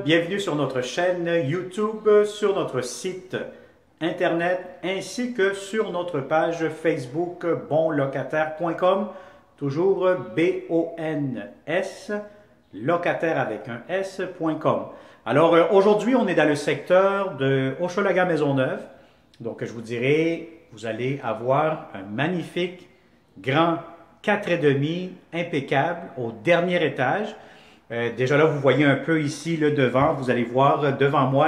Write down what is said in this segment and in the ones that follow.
bienvenue sur notre chaîne YouTube, sur notre site internet ainsi que sur notre page Facebook bonlocataire.com, toujours B-O-N-S, locataire avec un S.com. Alors aujourd'hui, on est dans le secteur de Hochelaga-Maisonneuve. Donc je vous dirais, vous allez avoir un magnifique grand 4,5 impeccable au dernier étage. Déjà là, vous voyez un peu ici le devant. Vous allez voir devant moi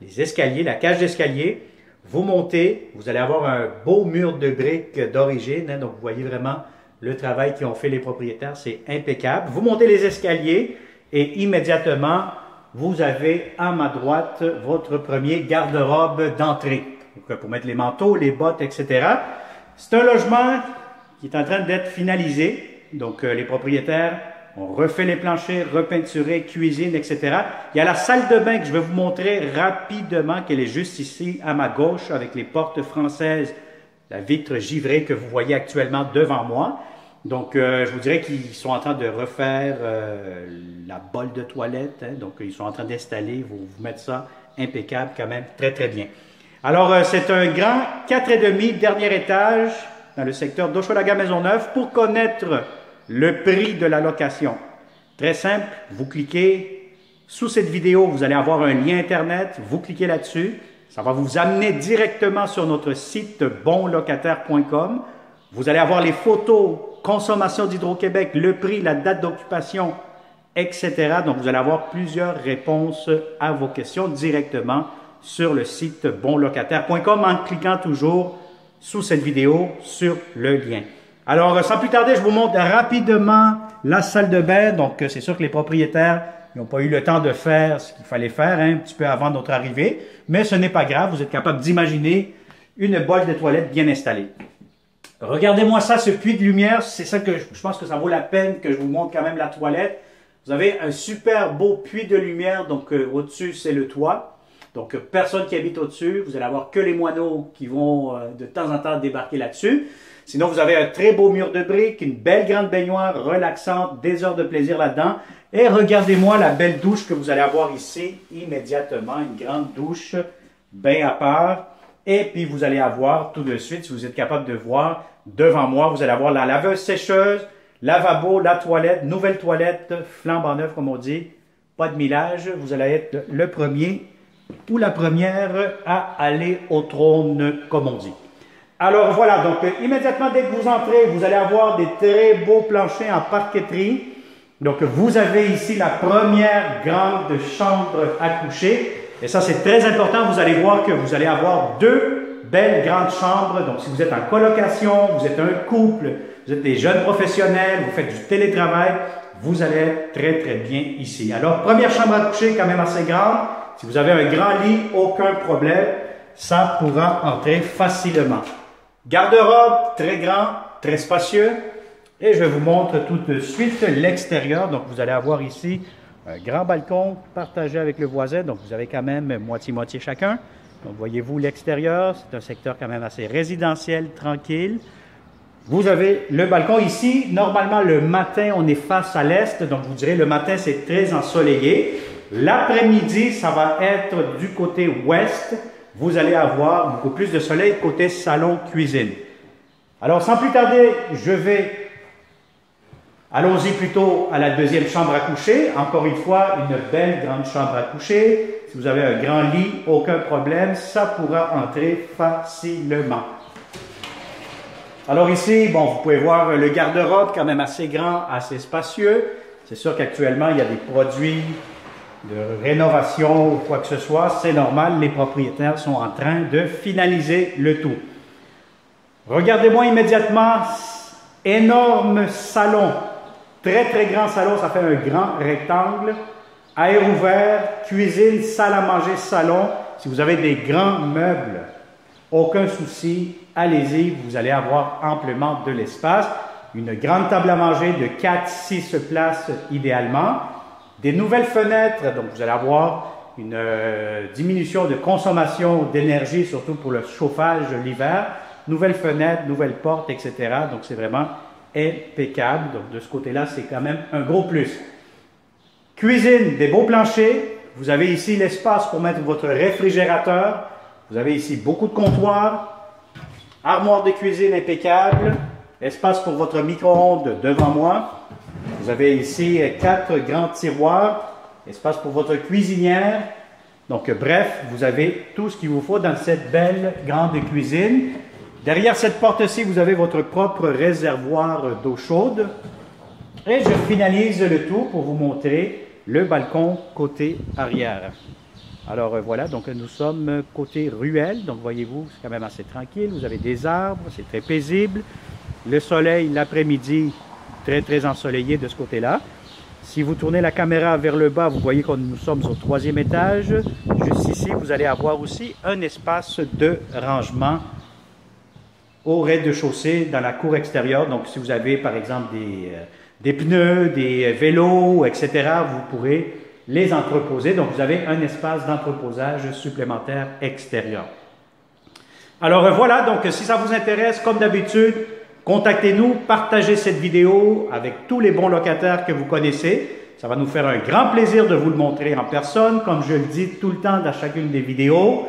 les escaliers, la cage d'escalier. Vous montez, vous allez avoir un beau mur de briques d'origine. Hein, donc, vous voyez vraiment le travail qu'ils ont fait les propriétaires. C'est impeccable. Vous montez les escaliers et immédiatement, vous avez à ma droite votre premier garde-robe d'entrée. Pour mettre les manteaux, les bottes, etc. C'est un logement qui est en train d'être finalisé. Donc, les propriétaires ont refait les planchers, repeinturé, cuisine, etc. Il y a la salle de bain que je vais vous montrer rapidement, qu'elle est juste ici à ma gauche avec les portes françaises, la vitre givrée que vous voyez actuellement devant moi. Donc, je vous dirais qu'ils sont en train de refaire la bolle de toilette. Hein. Donc, ils sont en train d'installer, vous mettre ça impeccable quand même, très très bien. Alors, c'est un grand 4,5 dernier étage dans le secteur d'Hochelaga-Maisonneuve. Pour connaître le prix de la location, très simple, vous cliquez sous cette vidéo, vous allez avoir un lien Internet, vous cliquez là-dessus, ça va vous amener directement sur notre site bonlocataire.com. Vous allez avoir les photos, consommation d'Hydro-Québec, le prix, la date d'occupation, etc. Donc, vous allez avoir plusieurs réponses à vos questions directement sur le site bonlocataire.com en cliquant toujours sous cette vidéo sur le lien. Alors, sans plus tarder, je vous montre rapidement la salle de bain. Donc, c'est sûr que les propriétaires n'ont pas eu le temps de faire ce qu'il fallait faire un petit peu avant notre arrivée. Mais ce n'est pas grave, vous êtes capable d'imaginer une bolle de toilette bien installée. Regardez-moi ça, ce puits de lumière. C'est ça que je pense que ça vaut la peine que je vous montre quand même la toilette. Vous avez un super beau puits de lumière. Donc, au-dessus, c'est le toit. Donc, personne qui habite au-dessus. Vous allez avoir que les moineaux qui vont de temps en temps débarquer là-dessus. Sinon, vous avez un très beau mur de briques, une belle grande baignoire relaxante, des heures de plaisir là-dedans. Et regardez-moi la belle douche que vous allez avoir ici immédiatement. Une grande douche, bain à part. Et puis, vous allez avoir tout de suite, si vous êtes capable de voir, devant moi, vous allez avoir la laveuse sécheuse, lavabo, la toilette, nouvelle toilette, flambant neuf comme on dit, pas de millage. Vous allez être le premier ou la première à aller au trône, comme on dit. Alors voilà, donc immédiatement dès que vous entrez, vous allez avoir des très beaux planchers en parqueterie. Donc vous avez ici la première grande chambre à coucher. Et ça c'est très important, vous allez voir que vous allez avoir deux belles grandes chambres. Donc si vous êtes en colocation, vous êtes un couple, vous êtes des jeunes professionnels, vous faites du télétravail, vous allez être très très bien ici. Alors première chambre à coucher quand même assez grande. Si vous avez un grand lit, aucun problème, ça pourra entrer facilement. Garde-robe, très grand, très spacieux. Et je vous montre tout de suite l'extérieur. Donc, vous allez avoir ici un grand balcon partagé avec le voisin. Donc, vous avez quand même moitié-moitié chacun. Donc, voyez-vous l'extérieur. C'est un secteur quand même assez résidentiel, tranquille. Vous avez le balcon ici. Normalement, le matin, on est face à l'est. Donc, je vous dirais, le matin, c'est très ensoleillé. L'après-midi, ça va être du côté ouest. Vous allez avoir beaucoup plus de soleil côté salon-cuisine. Alors, sans plus tarder, allons-y plutôt à la deuxième chambre à coucher. Encore une fois, une belle grande chambre à coucher. Si vous avez un grand lit, aucun problème, ça pourra entrer facilement. Alors ici, bon, vous pouvez voir le garde-robe quand même assez grand, assez spacieux. C'est sûr qu'actuellement, il y a des produits de rénovation ou quoi que ce soit, c'est normal, les propriétaires sont en train de finaliser le tout. Regardez-moi immédiatement, énorme salon, très très grand salon, ça fait un grand rectangle, air ouvert, cuisine, salle à manger, salon. Si vous avez des grands meubles, aucun souci, allez-y, vous allez avoir amplement de l'espace. Une grande table à manger de 4-6 places idéalement. Des nouvelles fenêtres, donc vous allez avoir une diminution de consommation d'énergie, surtout pour le chauffage l'hiver. Nouvelles fenêtres, nouvelles portes, etc. Donc c'est vraiment impeccable. Donc de ce côté-là, c'est quand même un gros plus. Cuisine, des beaux planchers, vous avez ici l'espace pour mettre votre réfrigérateur. Vous avez ici beaucoup de comptoirs, armoire de cuisine impeccable, espace pour votre micro-ondes devant moi. Vous avez ici 4 grands tiroirs, espace pour votre cuisinière. Donc, bref, vous avez tout ce qu'il vous faut dans cette belle grande cuisine. Derrière cette porte-ci, vous avez votre propre réservoir d'eau chaude. Et je finalise le tout pour vous montrer le balcon côté arrière. Alors voilà, donc nous sommes côté ruelle, donc voyez-vous, c'est quand même assez tranquille. Vous avez des arbres, c'est très paisible. Le soleil, l'après-midi, très ensoleillé de ce côté-là. Si vous tournez la caméra vers le bas, vous voyez que nous sommes au 3e étage. Juste ici, vous allez avoir aussi un espace de rangement au rez-de-chaussée dans la cour extérieure. Donc, si vous avez, par exemple, des pneus, des vélos, etc., vous pourrez les entreposer. Donc, vous avez un espace d'entreposage supplémentaire extérieur. Alors, voilà. Donc, si ça vous intéresse, comme d'habitude, contactez-nous, partagez cette vidéo avec tous les bons locataires que vous connaissez. Ça va nous faire un grand plaisir de vous le montrer en personne, comme je le dis tout le temps dans chacune des vidéos.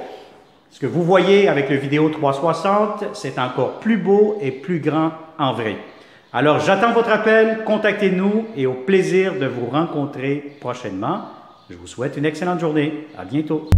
Ce que vous voyez avec le vidéo 360, c'est encore plus beau et plus grand en vrai. Alors, j'attends votre appel, contactez-nous et au plaisir de vous rencontrer prochainement. Je vous souhaite une excellente journée. À bientôt.